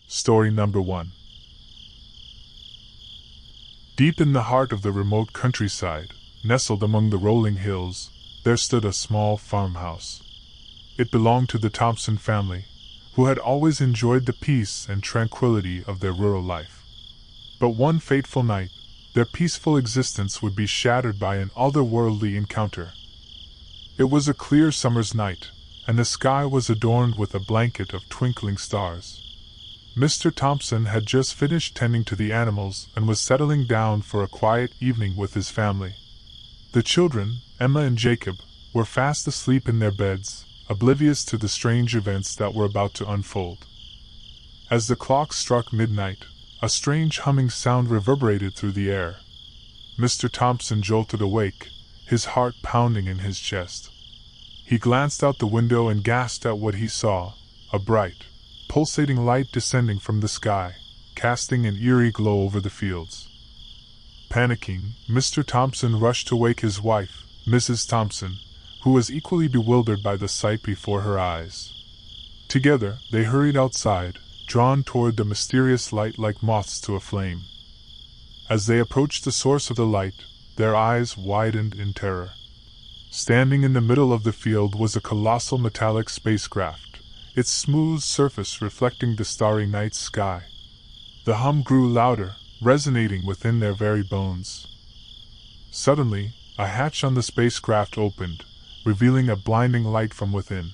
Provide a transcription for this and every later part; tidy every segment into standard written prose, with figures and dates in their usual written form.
Story number 1. Deep in the heart of the remote countryside, nestled among the rolling hills, there stood a small farmhouse. It belonged to the Thompson family, who had always enjoyed the peace and tranquility of their rural life. But one fateful night, their peaceful existence would be shattered by an otherworldly encounter. It was a clear summer's night, and the sky was adorned with a blanket of twinkling stars. Mr. Thompson had just finished tending to the animals and was settling down for a quiet evening with his family. The children, Emma and Jacob, were fast asleep in their beds, oblivious to the strange events that were about to unfold. As the clock struck midnight, a strange humming sound reverberated through the air. Mr. Thompson jolted awake, his heart pounding in his chest. He glanced out the window and gasped at what he saw, a bright, pulsating light descending from the sky, casting an eerie glow over the fields. Panicking, Mr. Thompson rushed to wake his wife, Mrs. Thompson, who was equally bewildered by the sight before her eyes. Together, they hurried outside, drawn toward the mysterious light like moths to a flame. As they approached the source of the light, their eyes widened in terror. Standing in the middle of the field was a colossal metallic spacecraft, its smooth surface reflecting the starry night sky. The hum grew louder, resonating within their very bones. Suddenly, a hatch on the spacecraft opened, revealing a blinding light from within.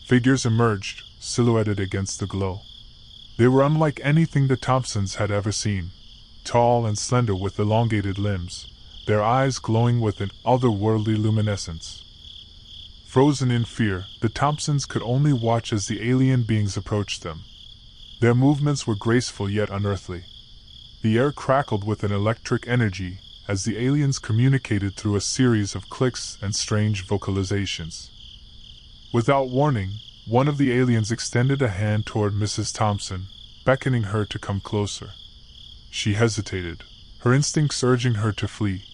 Figures emerged, silhouetted against the glow. They were unlike anything the Thompsons had ever seen, tall and slender with elongated limbs, their eyes glowing with an otherworldly luminescence. Frozen in fear, the Thompsons could only watch as the alien beings approached them. Their movements were graceful yet unearthly. The air crackled with an electric energy as the aliens communicated through a series of clicks and strange vocalizations. Without warning, one of the aliens extended a hand toward Mrs. Thompson, beckoning her to come closer. She hesitated, her instincts urging her to flee,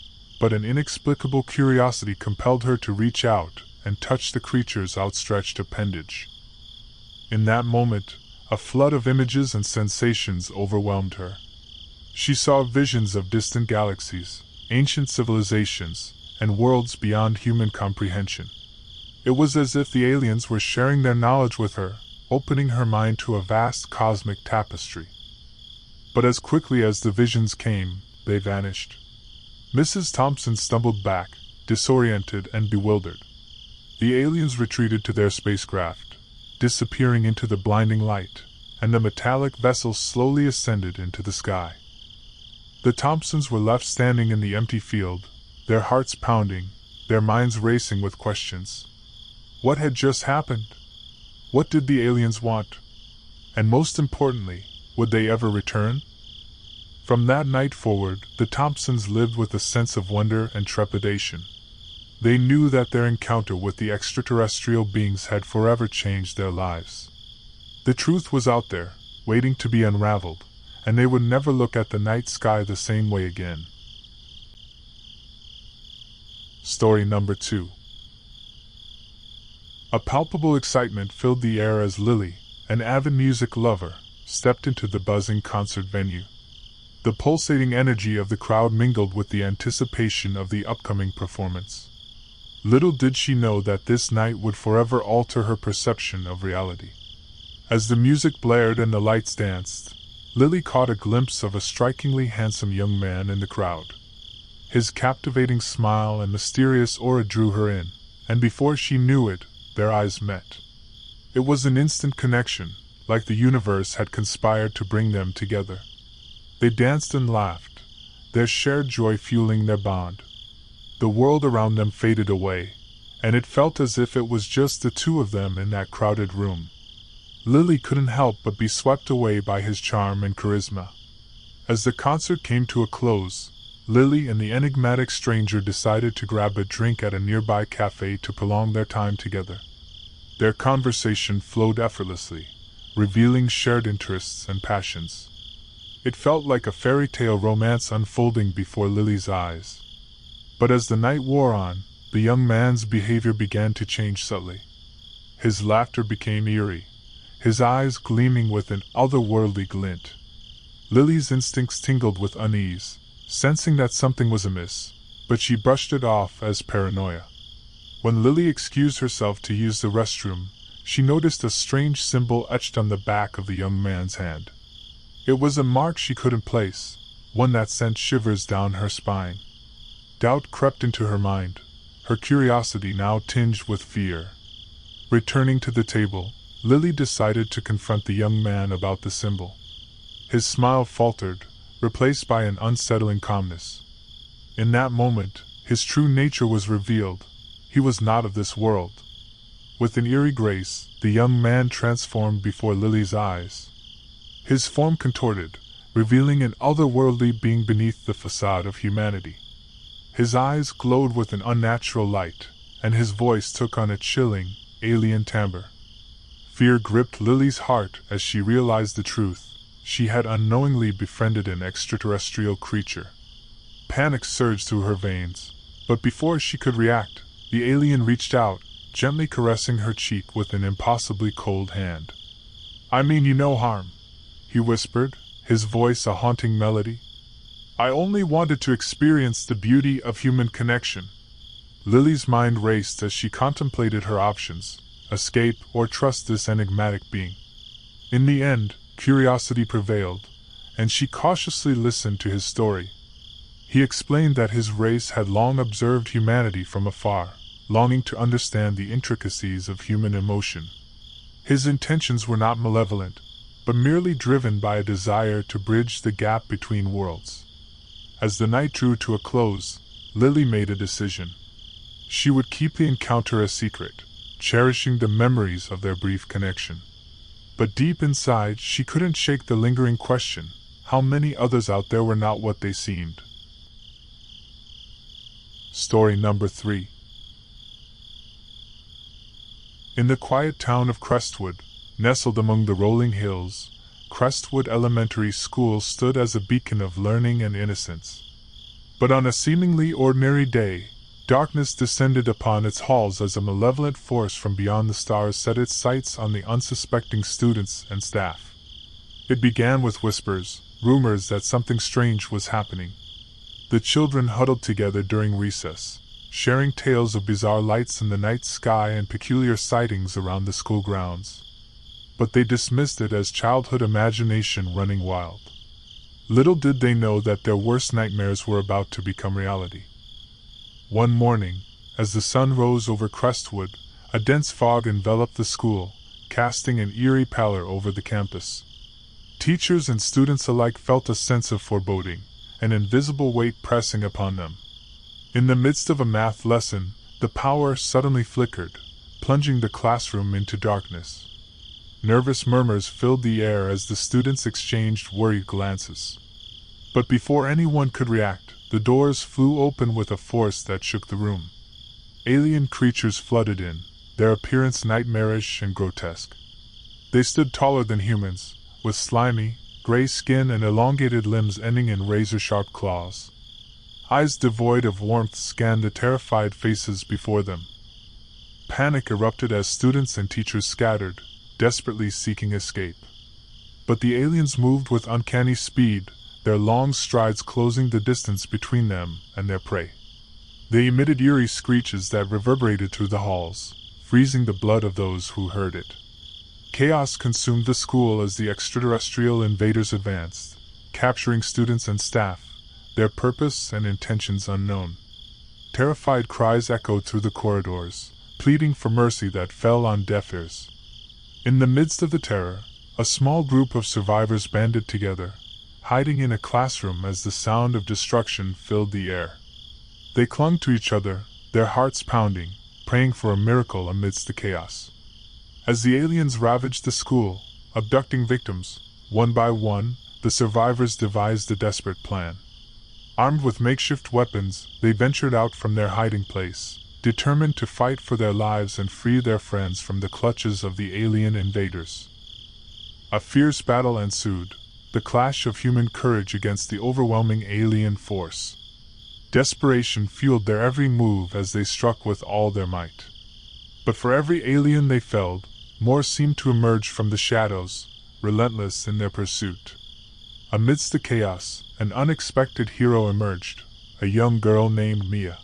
but an inexplicable curiosity compelled her to reach out and touch the creature's outstretched appendage. In that moment, a flood of images and sensations overwhelmed her. She saw visions of distant galaxies, ancient civilizations, and worlds beyond human comprehension. It was as if the aliens were sharing their knowledge with her, opening her mind to a vast cosmic tapestry. But as quickly as the visions came, they vanished. Mrs. Thompson stumbled back, disoriented and bewildered. The aliens retreated to their spacecraft, disappearing into the blinding light, and the metallic vessel slowly ascended into the sky. The Thompsons were left standing in the empty field, their hearts pounding, their minds racing with questions. What had just happened? What did the aliens want? And most importantly, would they ever return? From that night forward, the Thompsons lived with a sense of wonder and trepidation. They knew that their encounter with the extraterrestrial beings had forever changed their lives. The truth was out there, waiting to be unraveled, and they would never look at the night sky the same way again. Story number 2. A palpable excitement filled the air as Lily, an avid music lover, stepped into the buzzing concert venue. The pulsating energy of the crowd mingled with the anticipation of the upcoming performance. Little did she know that this night would forever alter her perception of reality. As the music blared and the lights danced, Lily caught a glimpse of a strikingly handsome young man in the crowd. His captivating smile and mysterious aura drew her in, and before she knew it, their eyes met. It was an instant connection, like the universe had conspired to bring them together. They danced and laughed, their shared joy fueling their bond. The world around them faded away, and it felt as if it was just the two of them in that crowded room. Lily couldn't help but be swept away by his charm and charisma. As the concert came to a close, Lily and the enigmatic stranger decided to grab a drink at a nearby cafe to prolong their time together. Their conversation flowed effortlessly, revealing shared interests and passions. It felt like a fairy tale romance unfolding before Lily's eyes. But as the night wore on, the young man's behavior began to change subtly. His laughter became eerie, his eyes gleaming with an otherworldly glint. Lily's instincts tingled with unease, sensing that something was amiss, but she brushed it off as paranoia. When Lily excused herself to use the restroom, she noticed a strange symbol etched on the back of the young man's hand. It was a mark she couldn't place, one that sent shivers down her spine. Doubt crept into her mind, her curiosity now tinged with fear. Returning to the table, Lily decided to confront the young man about the symbol. His smile faltered, replaced by an unsettling calmness. In that moment, his true nature was revealed. He was not of this world. With an eerie grace, the young man transformed before Lily's eyes. His form contorted, revealing an otherworldly being beneath the facade of humanity. His eyes glowed with an unnatural light, and his voice took on a chilling, alien timbre. Fear gripped Lily's heart as she realized the truth. She had unknowingly befriended an extraterrestrial creature. Panic surged through her veins, but before she could react, the alien reached out, gently caressing her cheek with an impossibly cold hand. "I mean you no harm," he whispered, his voice a haunting melody. "I only wanted to experience the beauty of human connection." Lily's mind raced as she contemplated her options: escape or trust this enigmatic being. In the end, curiosity prevailed, and she cautiously listened to his story. He explained that his race had long observed humanity from afar, longing to understand the intricacies of human emotion. His intentions were not malevolent, but merely driven by a desire to bridge the gap between worlds. As the night drew to a close, Lily made a decision. She would keep the encounter a secret, cherishing the memories of their brief connection. But deep inside, she couldn't shake the lingering question: how many others out there were not what they seemed? Story number 3. In the quiet town of Crestwood, nestled among the rolling hills, Crestwood Elementary School stood as a beacon of learning and innocence. But on a seemingly ordinary day, darkness descended upon its halls as a malevolent force from beyond the stars set its sights on the unsuspecting students and staff. It began with whispers, rumors that something strange was happening. The children huddled together during recess, sharing tales of bizarre lights in the night sky and peculiar sightings around the school grounds. But they dismissed it as childhood imagination running wild. Little did they know that their worst nightmares were about to become reality. One morning, as the sun rose over Crestwood, a dense fog enveloped the school, casting an eerie pallor over the campus. Teachers and students alike felt a sense of foreboding, an invisible weight pressing upon them. In the midst of a math lesson, the power suddenly flickered, plunging the classroom into darkness. Nervous murmurs filled the air as the students exchanged worried glances. But before anyone could react, the doors flew open with a force that shook the room. Alien creatures flooded in, their appearance nightmarish and grotesque. They stood taller than humans, with slimy, gray skin and elongated limbs ending in razor-sharp claws. Eyes devoid of warmth scanned the terrified faces before them. Panic erupted as students and teachers scattered, desperately seeking escape. But the aliens moved with uncanny speed, their long strides closing the distance between them and their prey. They emitted eerie screeches that reverberated through the halls, freezing the blood of those who heard it. Chaos consumed the school as the extraterrestrial invaders advanced, capturing students and staff, their purpose and intentions unknown. Terrified cries echoed through the corridors, pleading for mercy that fell on deaf ears. In the midst of the terror, a small group of survivors banded together, hiding in a classroom as the sound of destruction filled the air. They clung to each other, their hearts pounding, praying for a miracle amidst the chaos. As the aliens ravaged the school, abducting victims, one by one, the survivors devised a desperate plan. Armed with makeshift weapons, they ventured out from their hiding place, determined to fight for their lives and free their friends from the clutches of the alien invaders. A fierce battle ensued, the clash of human courage against the overwhelming alien force. Desperation fueled their every move as they struck with all their might. But for every alien they felled, more seemed to emerge from the shadows, relentless in their pursuit. Amidst the chaos, an unexpected hero emerged, a young girl named Mia.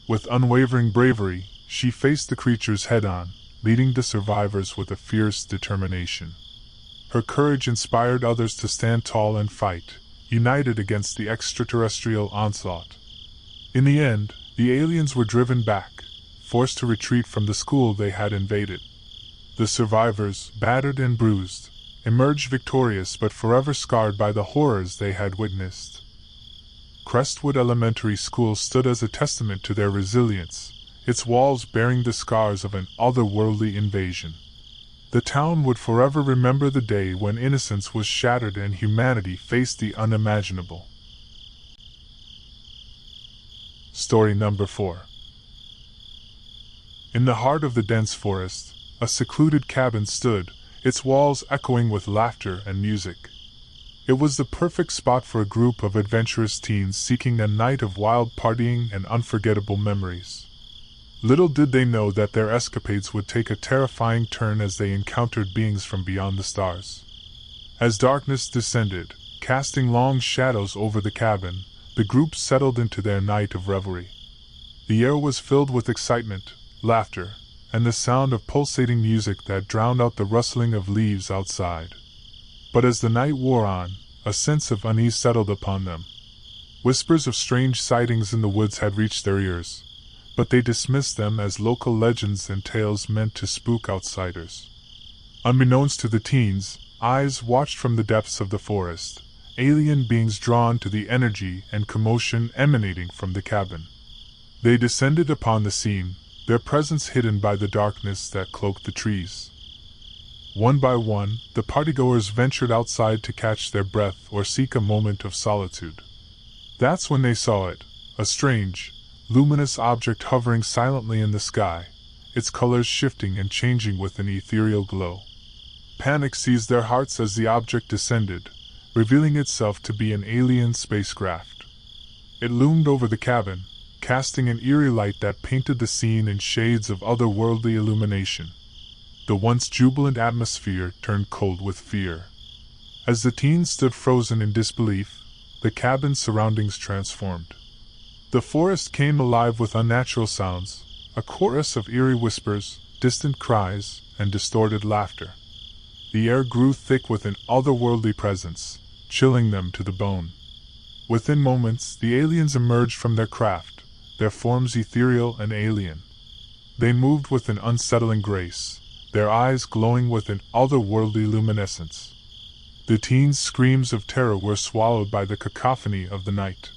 With unwavering bravery, she faced the creatures head-on, leading the survivors with a fierce determination. Her courage inspired others to stand tall and fight, united against the extraterrestrial onslaught. In the end, the aliens were driven back, forced to retreat from the school they had invaded. The survivors, battered and bruised, emerged victorious but forever scarred by the horrors they had witnessed. Crestwood Elementary School stood as a testament to their resilience, its walls bearing the scars of an otherworldly invasion. The town would forever remember the day when innocence was shattered and humanity faced the unimaginable. Story number 4. In the heart of the dense forest, a secluded cabin stood, its walls echoing with laughter and music. It was the perfect spot for a group of adventurous teens seeking a night of wild partying and unforgettable memories. Little did they know that their escapades would take a terrifying turn as they encountered beings from beyond the stars. As darkness descended, casting long shadows over the cabin, the group settled into their night of revelry. The air was filled with excitement, laughter, and the sound of pulsating music that drowned out the rustling of leaves outside. But as the night wore on, a sense of unease settled upon them. Whispers of strange sightings in the woods had reached their ears, but they dismissed them as local legends and tales meant to spook outsiders. Unbeknownst to the teens, eyes watched from the depths of the forest, alien beings drawn to the energy and commotion emanating from the cabin. They descended upon the scene, their presence hidden by the darkness that cloaked the trees. One by one, the partygoers ventured outside to catch their breath or seek a moment of solitude. That's when they saw it, a strange, luminous object hovering silently in the sky, its colors shifting and changing with an ethereal glow. Panic seized their hearts as the object descended, revealing itself to be an alien spacecraft. It loomed over the cabin, casting an eerie light that painted the scene in shades of otherworldly illumination. The once jubilant atmosphere turned cold with fear. As the teens stood frozen in disbelief, the cabin's surroundings transformed. The forest came alive with unnatural sounds, a chorus of eerie whispers, distant cries, and distorted laughter. The air grew thick with an otherworldly presence, chilling them to the bone. Within moments, the aliens emerged from their craft, their forms ethereal and alien. They moved with an unsettling grace, their eyes glowing with an otherworldly luminescence. The teens' screams of terror were swallowed by the cacophony of the night.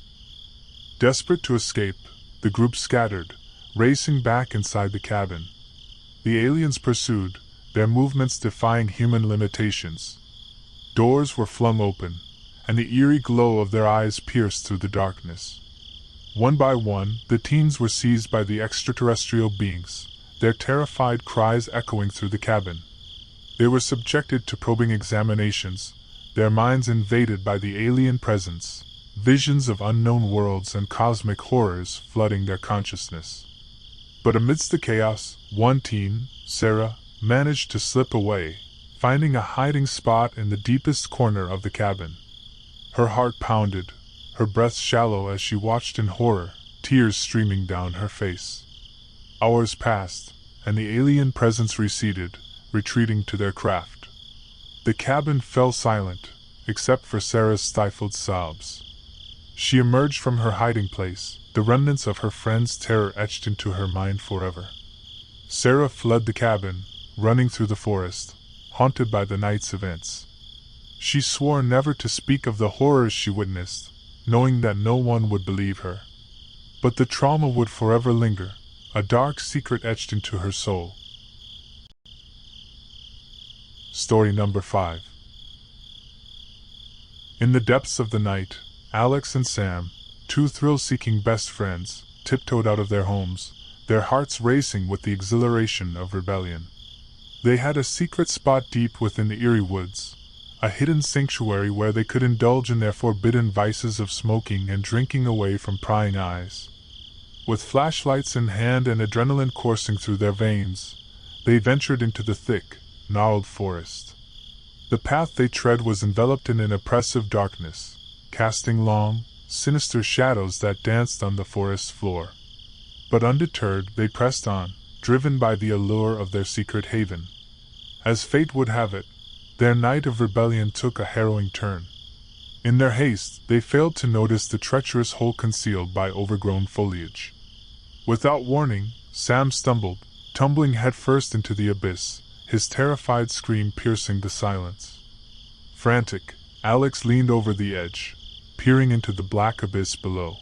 Desperate to escape, the group scattered, racing back inside the cabin. The aliens pursued, their movements defying human limitations. Doors were flung open, and the eerie glow of their eyes pierced through the darkness. One by one, the teens were seized by the extraterrestrial beings, their terrified cries echoing through the cabin. They were subjected to probing examinations, their minds invaded by the alien presence, visions of unknown worlds and cosmic horrors flooding their consciousness. But amidst the chaos, one teen, Sarah, managed to slip away, finding a hiding spot in the deepest corner of the cabin. Her heart pounded, her breath shallow as she watched in horror, tears streaming down her face. Hours passed, and the alien presence receded, retreating to their craft. The cabin fell silent, except for Sarah's stifled sobs. She emerged from her hiding place, the remnants of her friend's terror etched into her mind forever. Sarah fled the cabin, running through the forest, haunted by the night's events. She swore never to speak of the horrors she witnessed, knowing that no one would believe her. But the trauma would forever linger, a dark secret etched into her soul. Story number 5. In the depths of the night, Alex and Sam, two thrill-seeking best friends, tiptoed out of their homes, their hearts racing with the exhilaration of rebellion. They had a secret spot deep within the eerie woods, a hidden sanctuary where they could indulge in their forbidden vices of smoking and drinking away from prying eyes. With flashlights in hand and adrenaline coursing through their veins, they ventured into the thick, gnarled forest. The path they tread was enveloped in an oppressive darkness, casting long, sinister shadows that danced on the forest floor. But undeterred, they pressed on, driven by the allure of their secret haven. As fate would have it, their night of rebellion took a harrowing turn. In their haste, they failed to notice the treacherous hole concealed by overgrown foliage. Without warning, Sam stumbled, tumbling headfirst into the abyss, his terrified scream piercing the silence. Frantic, Alex leaned over the edge, peering into the black abyss below.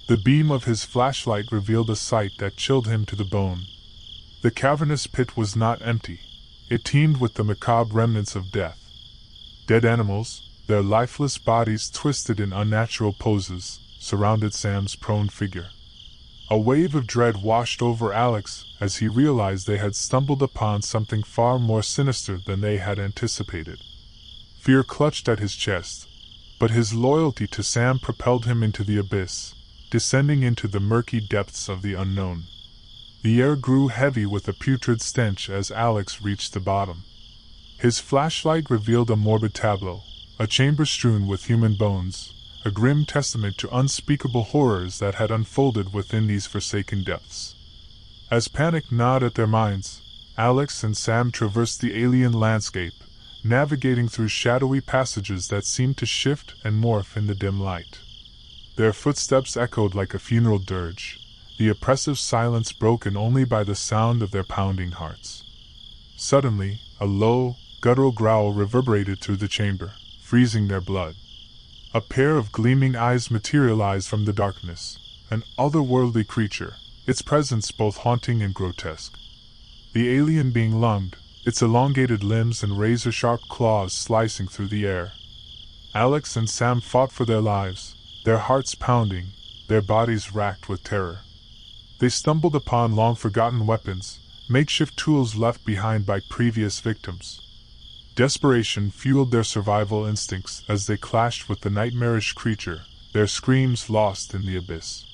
The beam of his flashlight revealed a sight that chilled him to the bone. The cavernous pit was not empty. It teemed with the macabre remnants of death. Dead animals, their lifeless bodies twisted in unnatural poses, surrounded Sam's prone figure. A wave of dread washed over Alex as he realized they had stumbled upon something far more sinister than they had anticipated. Fear clutched at his chest, but his loyalty to Sam propelled him into the abyss, descending into the murky depths of the unknown. The air grew heavy with a putrid stench as Alex reached the bottom. His flashlight revealed a morbid tableau, a chamber strewn with human bones, a grim testament to unspeakable horrors that had unfolded within these forsaken depths. As panic gnawed at their minds, Alex and Sam traversed the alien landscape, navigating through shadowy passages that seemed to shift and morph in the dim light. Their footsteps echoed like a funeral dirge, the oppressive silence broken only by the sound of their pounding hearts. Suddenly, a low, guttural growl reverberated through the chamber, freezing their blood. A pair of gleaming eyes materialized from the darkness, an otherworldly creature, its presence both haunting and grotesque. The alien being lunged, its elongated limbs and razor-sharp claws slicing through the air. Alex and Sam fought for their lives, their hearts pounding, their bodies racked with terror. They stumbled upon long-forgotten weapons, makeshift tools left behind by previous victims. Desperation fueled their survival instincts as they clashed with the nightmarish creature, their screams lost in the abyss.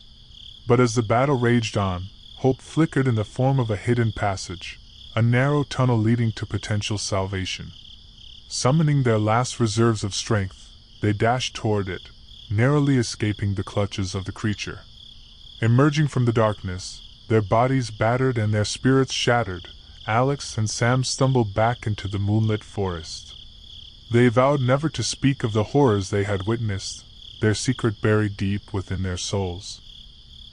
But as the battle raged on, hope flickered in the form of a hidden passage, a narrow tunnel leading to potential salvation. Summoning their last reserves of strength, they dashed toward it, narrowly escaping the clutches of the creature. Emerging from the darkness, their bodies battered and their spirits shattered, Alex and Sam stumbled back into the moonlit forest. They vowed never to speak of the horrors they had witnessed, their secret buried deep within their souls.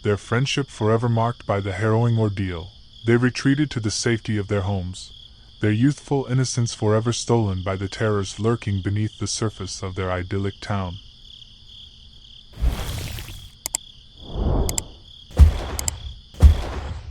Their friendship forever marked by the harrowing ordeal, they retreated to the safety of their homes, their youthful innocence forever stolen by the terrors lurking beneath the surface of their idyllic town.